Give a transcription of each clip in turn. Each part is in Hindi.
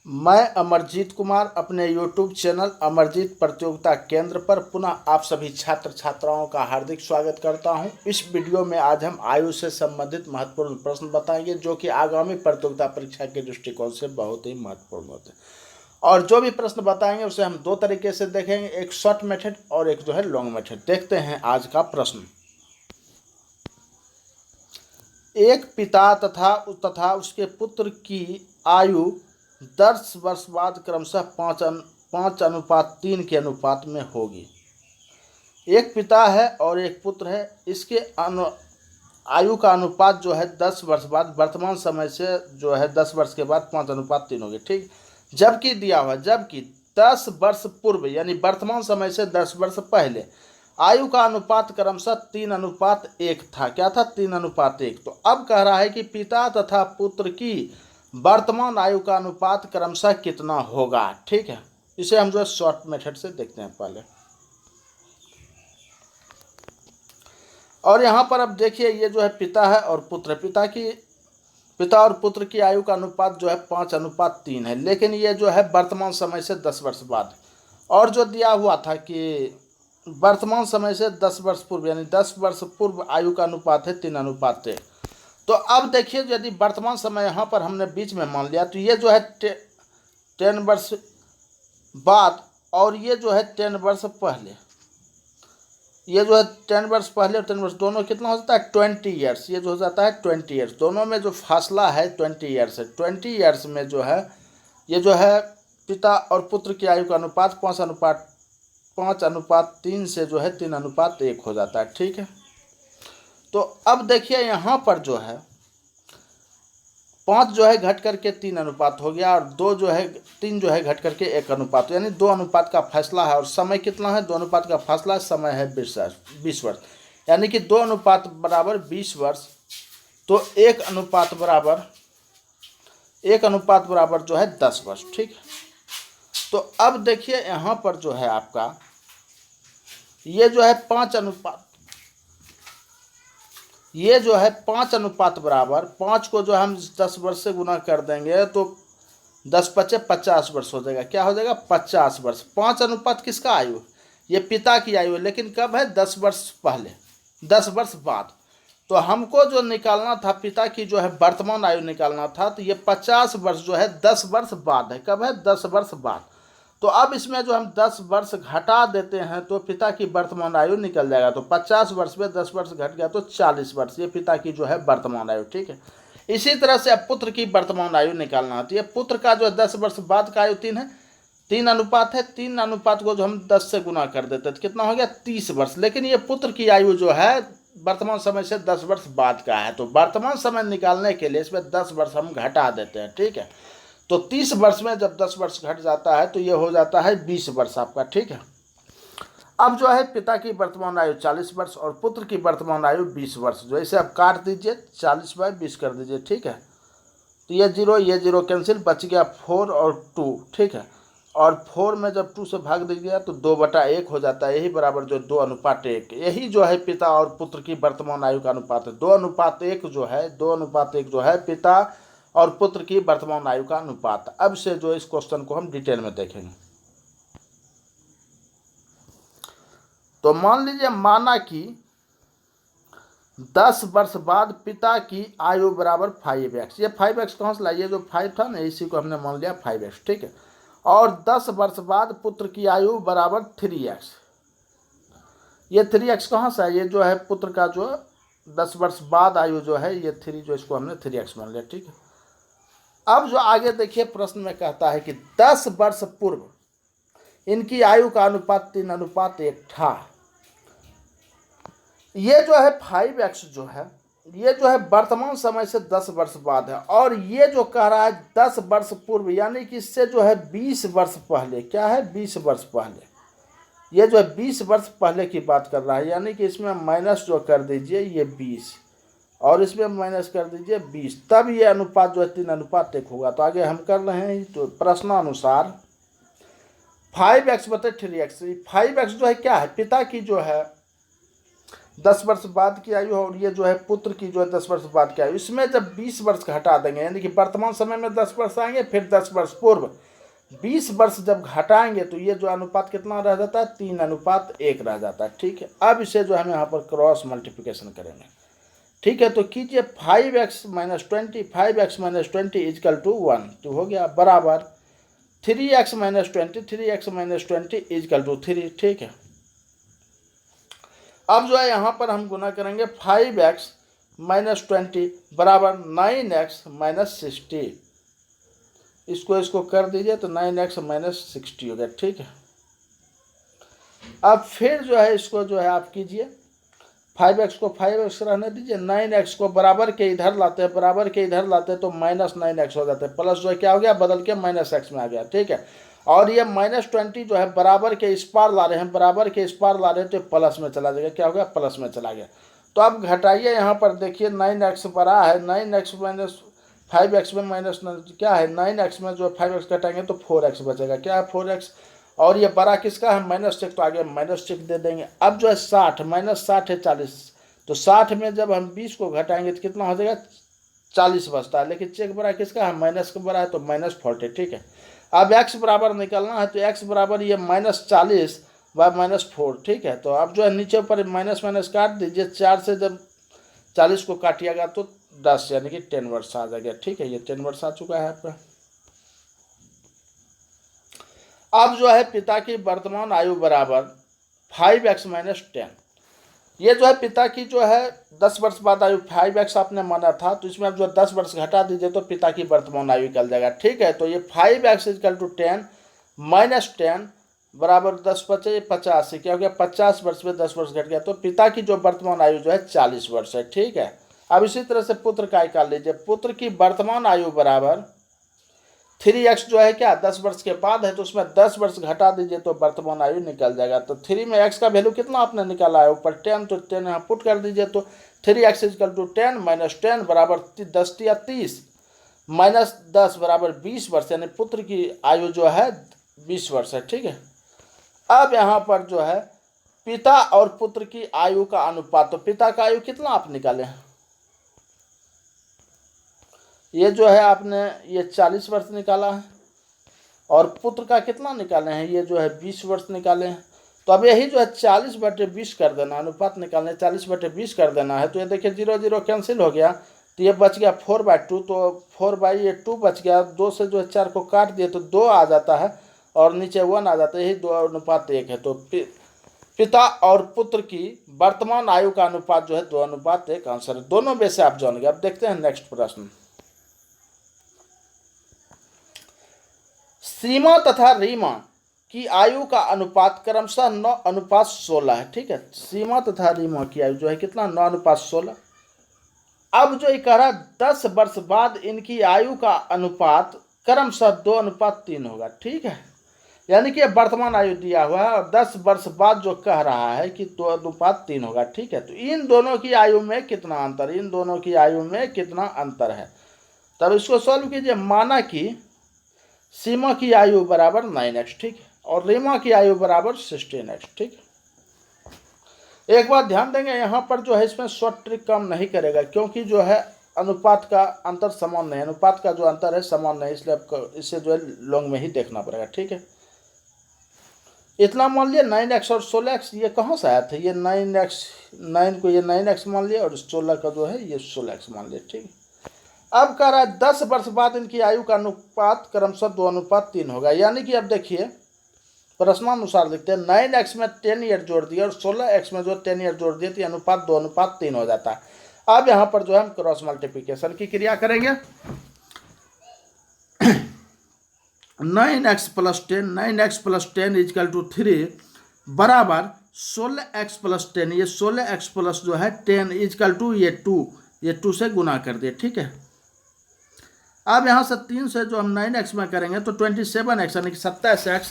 मैं अमरजीत कुमार अपने YouTube चैनल अमरजीत प्रतियोगिता केंद्र पर पुनः आप सभी छात्र छात्राओं का हार्दिक स्वागत करता हूं। इस वीडियो में आज हम आयु से संबंधित महत्वपूर्ण प्रश्न बताएंगे जो कि आगामी प्रतियोगिता परीक्षा के दृष्टिकोण से बहुत ही महत्वपूर्ण होते हैं। और जो भी प्रश्न बताएंगे उसे हम दो तरीके से देखेंगे, एक शॉर्ट मेथड और एक जो है लॉन्ग मेथड। देखते हैं आज का प्रश्न। एक पिता तथा उसके पुत्र की आयु 10 वर्ष बाद क्रमशः 5:3 के अनुपात में होगी। एक पिता है और एक पुत्र है, इसके आयु का अनुपात जो है 10 वर्ष बाद, वर्तमान समय से जो है 10 वर्ष के बाद 5:3 होगी। ठीक, जबकि दिया हुआ, जबकि 10 वर्ष पूर्व यानी वर्तमान समय से 10 वर्ष पहले आयु का अनुपात क्रमशः 3:1 था। क्या था? 3:1। तो अब कह रहा है कि पिता तथा पुत्र की वर्तमान आयु का अनुपात क्रमशः कितना होगा। ठीक है, इसे हम जो है शॉर्ट मेथड से देखते हैं पहले। और यहाँ पर अब देखिए, ये जो है पिता है और पुत्र, पिता और पुत्र की आयु का अनुपात जो है 5:3 है, लेकिन ये जो है वर्तमान समय से 10 वर्ष बाद। और जो दिया हुआ था कि वर्तमान समय से 10 वर्ष पूर्व यानी 10 वर्ष पूर्व आयु का अनुपात है 3:1। तो अब देखिए, यदि वर्तमान समय यहाँ पर हमने बीच में मान लिया तो ये जो है 10 वर्ष बाद और ये जो है 10 वर्ष पहले, ये जो है 10 वर्ष पहले और 10 वर्ष दोनों कितना हो जाता है? 20 ईयर्स। ये जो हो जाता है 20 ईयर्स। दोनों में जो फासला है 20 ईयर्स है। 20 ईयर्स में जो है ये जो है पिता और पुत्र की आयु का अनुपात 5:3 से जो है 3:1 हो जाता है। ठीक है, तो अब देखिए यहाँ पर जो है 5 जो है घट करके 3 अनुपात हो गया और 3 जो है घट करके 1 अनुपात, यानी 2 अनुपात का फैसला है। और समय कितना है? 2 अनुपात का फैसला, समय है 20 वर्ष, यानी कि 2 अनुपात बराबर 20 वर्ष। तो 1 अनुपात बराबर जो है 10 वर्ष। ठीक है, तो अब देखिए यहाँ पर जो है आपका ये जो है 5 अनुपात बराबर 5 को जो हम 10 वर्ष से गुना कर देंगे तो 10×5 = 50 वर्ष हो जाएगा। क्या हो जाएगा? 50 वर्ष। 5 अनुपात किसका आयु? ये पिता की आयु है, लेकिन कब है? 10 वर्ष पहले, 10 वर्ष बाद। तो हमको जो निकालना था पिता की जो है वर्तमान आयु निकालना था, तो ये 50 वर्ष जो है 10 वर्ष बाद है। कब है? 10 वर्ष बाद। तो अब इसमें जो हम 10 वर्ष घटा देते हैं तो पिता की वर्तमान आयु निकल जाएगा। तो 50 वर्ष में 10 वर्ष घट गया तो 40 वर्ष, ये पिता की जो है वर्तमान आयु। ठीक है, इसी तरह से अब पुत्र की वर्तमान आयु निकालना होती है। पुत्र का जो 10 वर्ष बाद का आयु 3 है, 3 अनुपात है। 3 अनुपात को जो हम 10 से गुना कर देते तो कितना हो गया? 30 वर्ष। लेकिन ये पुत्र की आयु जो है वर्तमान समय से 10 वर्ष बाद का है, तो वर्तमान समय निकालने के लिए इसमें 10 वर्ष हम घटा देते हैं। ठीक है, तो 30 वर्ष में जब 10 वर्ष घट जाता है तो ये हो जाता है 20 वर्ष आपका। ठीक है, अब जो है पिता की वर्तमान आयु 40 वर्ष और पुत्र की वर्तमान आयु 20 वर्ष। जो इसे आप काट दीजिए, 40/20 कर दीजिए। ठीक है, तो ये 0 कैंसिल, बच गया 4 और 2। ठीक है, और 4 में जब 2 से भाग दीजिएगा तो 2/1 हो जाता है। यही बराबर जो 2:1, यही जो है पिता और पुत्र की वर्तमान आयु का अनुपात है। 2:1 जो है पिता और पुत्र की वर्तमान आयु का अनुपात। अब से जो इस क्वेश्चन को हम डिटेल में देखेंगे। तो मान लीजिए, माना कि 10 वर्ष बाद पिता की आयु बराबर 5x। ये 5x कहाँ से लाइए? जो 5 था ना, इसी को हमने मान लिया 5x। ठीक है, और 10 वर्ष बाद पुत्र की आयु बराबर 3x। ये 3x कहाँ से है? ये जो है पुत्र का जो 10 वर्ष बाद आयु जो है ये 3, जो इसको हमने 3x मान लिया। ठीक है, अब जो आगे देखिए प्रश्न में कहता है कि 10 वर्ष पूर्व इनकी आयु का अनुपात 3:1 था। ये जो है 5x जो है ये जो है वर्तमान समय से 10 वर्ष बाद है, और ये जो कह रहा है 10 वर्ष पूर्व यानी कि इससे जो है 20 वर्ष पहले। क्या है? 20 वर्ष पहले। ये जो है 20 वर्ष पहले की बात कर रहा है, यानी कि इसमें माइनस जो कर दीजिए ये 20 और इसमें माइनस कर दीजिए 20, तब ये अनुपात जो है 3:1 होगा। तो आगे हम कर रहे हैं, तो प्रश्नानुसार 5x/3x। 5x जो है क्या है? पिता की जो है 10 वर्ष बाद की आयु और ये जो है पुत्र की जो है 10 वर्ष बाद की आयु, इसमें जब 20 वर्ष का हटा देंगे यानी कि वर्तमान समय में 10 वर्ष आएंगे, फिर 10 वर्ष पूर्व 20 वर्ष जब घटाएंगे तो ये जो अनुपात कितना रह जाता है, 3:1 रह जाता है। ठीक है, अब इसे जो हम यहाँ पर क्रॉस मल्टीप्लिकेशन करेंगे। ठीक है, तो कीजिए 5x - 20, 5x - 20 इजकल टू 1, तो हो गया बराबर 3x - 20, 3x - 20 इजकल टू 3। ठीक है, अब जो है यहाँ पर हम गुना करेंगे 5x - 20 बराबर 9x - 60, इसको कर दीजिए तो 9x - 60 हो गया। ठीक है, अब फिर जो है इसको जो है आप कीजिए 5x को 5x रहने दीजिए, 9x को बराबर के इधर लाते हैं, बराबर के इधर लाते हैं तो -9x हो जाते हैं, प्लस जो है क्या हो गया बदल के -x में आ गया। ठीक है, और ये -20 जो है बराबर के इस पार ला रहे हैं, बराबर के इस पार ला रहे हैं तो प्लस में चला जाएगा, क्या हो गया प्लस में चला गया। तो अब घटाइए, यहाँ पर देखिए 9x बड़ा है, 9x - 5x में माइनस क्या है 9x में जो 5x घटाएंगे तो 4x बचेगा, क्या है 4x, और ये बड़ा किसका है -6, तो आगे -6 दे देंगे। अब जो है 60 -60 है 40, तो 60 में जब हम 20 को घटाएंगे तो कितना हो जाएगा 40 बचता है, लेकिन चेक बड़ा किसका है माइनस का बड़ा है तो -40। ठीक है, अब x बराबर निकालना है तो x बराबर ये -40 व -4। ठीक है, तो अब जो है नीचे ऊपर माइनस माइनस काट दीजिए, 4 से जब 40 को काटिएगा तो 10 यानी कि 10 वर्ष आ जाएगा। ठीक है, ये 10 वर्ष आ चुका है आपका। अब जो है पिता की वर्तमान आयु बराबर 5x - 10, ये जो है पिता की जो है 10 वर्ष बाद आयु 5x आपने माना था, तो इसमें अब जो 10 वर्ष घटा दीजिए तो पिता की वर्तमान आयु निकल जाएगा। ठीक है, तो ये 5x = 10 - 10 बराबर 10 बचे 85, क्या हो गया 50 वर्ष में 10 वर्ष घट गया, तो पिता की जो वर्तमान आयु जो है 40 वर्ष है। ठीक है, अब इसी तरह से पुत्र का निकाल लीजिए, पुत्र की वर्तमान आयु बराबर 3x जो है क्या 10 वर्ष के बाद है, तो उसमें 10 वर्ष घटा दीजिए तो वर्तमान आयु निकल जाएगा। तो 3 में x का वैल्यू कितना आपने निकाला है ऊपर 10, तो 10 यहाँ पुट कर दीजिए, तो 3x = 10 - 10 बराबर 10 या 30 -10 बराबर 20 वर्ष, यानी पुत्र की आयु जो है 20 वर्ष है। ठीक है, अब यहाँ पर जो है पिता और पुत्र की आयु का अनुपात, तो पिता का आयु कितना आप निकाले हैं, ये जो है आपने ये 40 वर्ष निकाला है, और पुत्र का कितना निकाले हैं, ये जो है 20 वर्ष निकाले हैं। तो अब यही जो है 40/20 कर देना, अनुपात निकालने 40/20 कर देना है, तो ये देखिए 0 0 कैंसिल हो गया, तो ये बच गया 4/2, तो 4/2 बच गया, 2 से जो है 4 को काट दिए तो 2 आ जाता है और नीचे 1 आ जाता है, यही 2:1 है। तो पिता और पुत्र की वर्तमान आयु का अनुपात जो है 2:1 आंसर है। दोनों में से आप जान गए। अब देखते हैं नेक्स्ट प्रश्न। सीमा तथा रीमा की आयु का अनुपात क्रमशः 9:16 है। ठीक है, सीमा तथा रीमा की आयु जो है कितना 9:16। अब जो ये कह रहा 10 वर्ष बाद इनकी आयु का अनुपात क्रमशः 2:3 होगा। ठीक है, यानी कि वर्तमान आयु दिया हुआ है और 10 वर्ष बाद जो कह रहा है कि 2:3 होगा। ठीक है, तो इन दोनों की आयु में कितना अंतर, इन दोनों की आयु में कितना अंतर है, तब इसको सॉल्व कीजिए। माना कि सीमा की आयु बराबर 9x, ठीक है, और रीमा की आयु बराबर 16x। ठीक है, एक बात ध्यान देंगे, यहाँ पर जो है इसमें शॉर्ट ट्रिक काम नहीं करेगा, क्योंकि जो है अनुपात का अंतर समान नहीं, अनुपात का जो अंतर है समान नहीं, इसलिए आपको इसे जो है लॉन्ग में ही देखना पड़ेगा। ठीक है, इतना मान लिया 9x और 16x, ये कहाँ से आया था, ये 9 को ये 9x मान लिया और 16 का जो है ये 16x मान लिया। ठीक है, अब कह रहा है 10 वर्ष बाद इनकी आयु का अनुपात क्रमशः 2:3 होगा, यानी कि अब देखिए प्रश्नानुसार देखते हैं 9x में 10 ईयर जोड़ दिया और 16x में जो 10 ईयर जोड़ दिए तो अनुपात 2:3 हो जाता है। अब यहाँ पर जो है हम क्रॉस मल्टीप्लिकेशन की क्रिया करेंगे। 9x + 10, 9x + 10 = 3 बराबर 16x + 10, ये 16x प्लस जो है 10 = ये 2, ये 2 से गुना कर दिए। ठीक है, अब यहाँ से 3 से जो हम 9x में करेंगे तो 27x यानी कि 27x,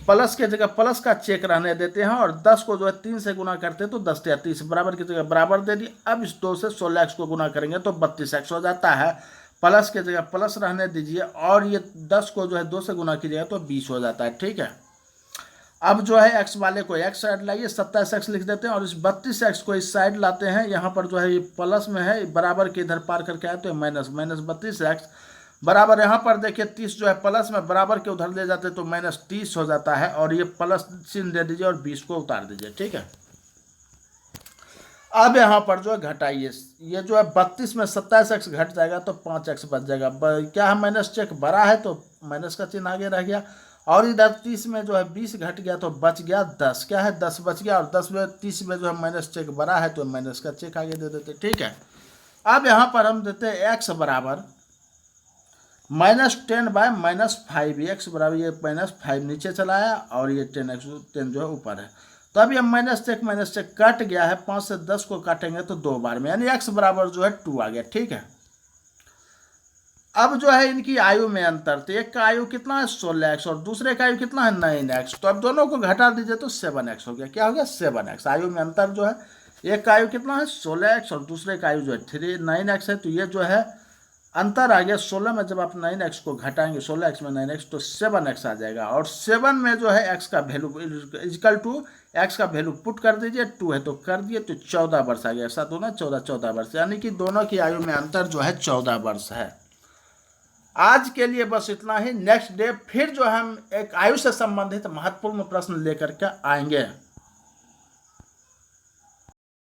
प्लस के जगह प्लस का चेक रहने देते हैं और 10 को जो है 3 से गुना करते हैं तो 10 या 30 बराबर की जगह बराबर दे दी। अब इस 2 से 16x को गुना करेंगे तो 32x हो जाता है, प्लस के जगह प्लस रहने दीजिए और ये 10 को जो है 2 से गुना कीजिएगा तो 20 हो जाता है। ठीक है, अब जो है एक्स वाले को एक्स साइड लाइए, 27x लिख देते हैं, और इस 32x को इस साइड लाते हैं। यहाँ पर जो है ये प्लस में है, बराबर के इधर पार करके आए तो माइनस, माइनस 32x बराबर, यहाँ पर देखिए 30 जो है प्लस में बराबर के उधर ले जाते तो माइनस 30 हो जाता है, और ये प्लस चिन्ह दे दीजिए और 20 को उतार दीजिए। ठीक है, अब यहाँ पर जो है घटाइए, ये जो है 32 में 27x घट जाएगा तो 5x बच जाएगा। क्या है, माइनस चेक बड़ा है तो माइनस का चिन्ह आगे रह गया, और इधर 30 में जो है 20 घट गया तो बच गया 10। क्या है, 10 बच गया, और 10 में 30 में जो है माइनस चेक बड़ा है तो माइनस का चेक आगे दे देते। ठीक है, अब यहाँ पर हम देते हैं x बराबर -10/-5, x बराबर ये -5 नीचे चला आया, और ये 10 जो है ऊपर है। तो अब ये माइनस चेक कट गया है, 5 से 10 को काटेंगे तो 2 बार में, यानी x बराबर जो है 2 आ गया। ठीक है, अब जो है इनकी आयु में अंतर, तो एक का आयु कितना है 16x और दूसरे का आयु कितना है 9x, तो अब दोनों को घटा दीजिए तो 7x हो गया। क्या हो गया, 7x। आयु में अंतर जो है, एक का आयु कितना है 16x और दूसरे का आयु जो है 9x है, तो ये जो है अंतर आ गया। 16 में जब आप 9x को घटाएंगे, 16x में 9x तो 7x आ जाएगा, और 7 में जो है x का वैल्यू इक्वल टू x का वैल्यू पुट कर दीजिए, 2 है तो कर दिए, तो 14 वर्ष आ गया। 7 दूना 14, 14 वर्ष, यानी कि दोनों की आयु में अंतर जो है 14 वर्ष है। आज के लिए बस इतना ही। नेक्स्ट डे फिर जो हम एक आयु से संबंधित महत्वपूर्ण प्रश्न लेकर के आएंगे।